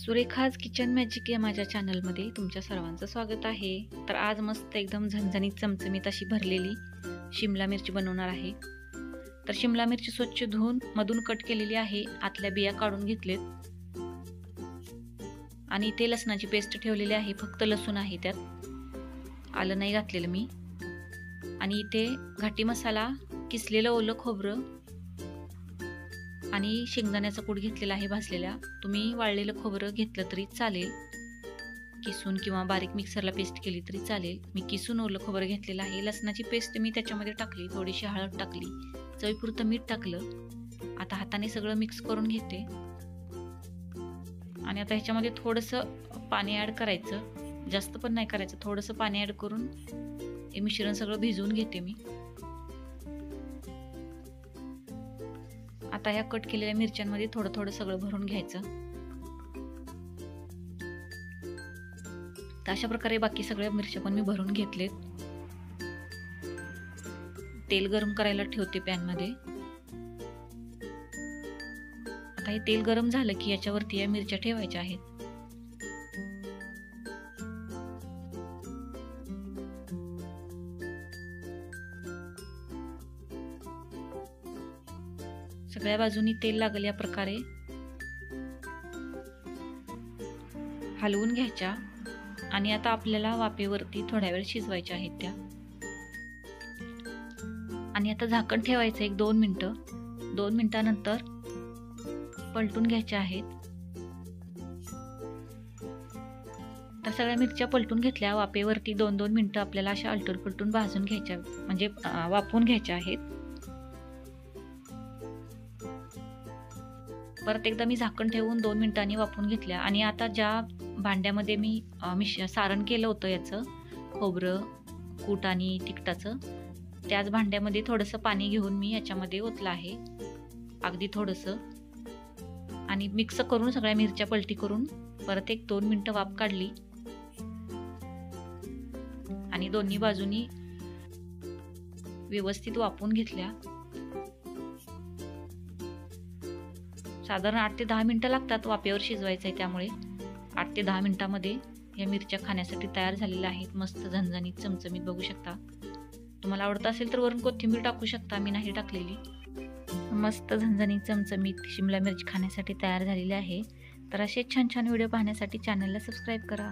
Surekha's kitchen magic या माझ्या चॅनलमध्ये तुमच्या सर्वांचं स्वागत आहे। तर आज मस्त एकदम झणझणीत चमचमीत अशी भरलेली शिमला मिरची बनवणार आहे। तर शिमला मिरची स्वच्छ धुवून मधून कट केलेली आहे, आतल्या बिया काढून घेतलेत आणि इथे लसणाची पेस्ट ठेवलेली आहे। फक्त लसूण आहे, त्यात आलं नाही घातलेलं मी। आणि इथे घाटी मसाला, किसलेलं ओलं खोबरं आणि शेंगदाण्याचा कूट घेतलेला आहे भाजलेला। तुम्ही वाळलेलं खोबरं घेतलं तरी चालेल, किसून किंवा बारीक मिक्सरला पेस्ट केली तरी चालेल। मी किसून ओलं खोबरं घेतलेलं आहे। लसणाची पेस्ट मी त्याच्यामध्ये टाकली, थोडीशी हळद टाकली, चवीपुरतं मीठ टाकलं। आता हाताने सगळं मिक्स करून घेते आणि आता ह्याच्यामध्ये थोडंसं पाणी ॲड करायचं, जास्त पण नाही करायचं, थोडंसं पाणी ॲड करून हे मिश्रण सगळं भिजवून घेते मी। आता या कट केलेल्या मिरच्यांमध्ये थोडं थोडं सगळं भरून घ्यायचं। तर अशा प्रकारे बाकी सगळ्या मिरच्या पण मी भरून घेतलेत। तेल गरम करायला ठेवते पॅन मध्ये। आता हे तेल गरम झालं की याच्यावरती या मिरच्या ठेवायच्या आहेत। सगळ्या बाजूनी तेल लागेल या प्रकारे हलवून घ्यायच्या आणि आता आपल्याला वाफेवरती थोड्या वेळ शिजवायच्या आहेत त्या। आणि आता झाकण ठेवायचं 1-2 मिनिटं। 2 मिनिटानंतर पलटून घ्यायच्या आहेत। तर सगळ्या मिरच्या पलटून घेतल्या वाफेवरती 2-2 मिनिटं आपल्याला अशा आलटून पलटून भाजून घ्यायच्या, म्हणजे वाफवून घ्यायच्या आहेत। परत एकदा मी झाकण ठेवून 2 मिनिटांनी वाफवून घेतल्या। आणि आता ज्या भांड्यामध्ये मी सारण केलं होतं याचं खोबरं, कूट आणि तिखटाचं, त्याच भांड्यामध्ये थोडंसं पाणी घेऊन मी याच्यामध्ये ओतलं आहे, अगदी थोडंसं। आणि मिक्स करून सगळ्या मिरच्या पलटी करून परत 1-2 मिनिटं वाफ काढली आणि दोन्ही बाजूनी व्यवस्थित वाफवून घेतल्या। साधारण 8 ते 10 मिनिटं लागतात वाफेवर शिजवायचं आहे, त्यामुळे 8 ते 10 मिनिटांमध्ये या मिरच्या खाण्यासाठी तयार झालेल्या आहेत। मस्त झणझणीत चमचमीत बघू शकता। तुम्हाला आवडत असेल तर वरून कोथिंबीर टाकू शकता, मी नाही टाकलेली। मस्त झणझणीत चमचमीत शिमला मिरची खाण्यासाठी तयार झालेली आहे। तर असे छान छान व्हिडिओ पाहण्यासाठी चॅनलला सबस्क्राईब करा।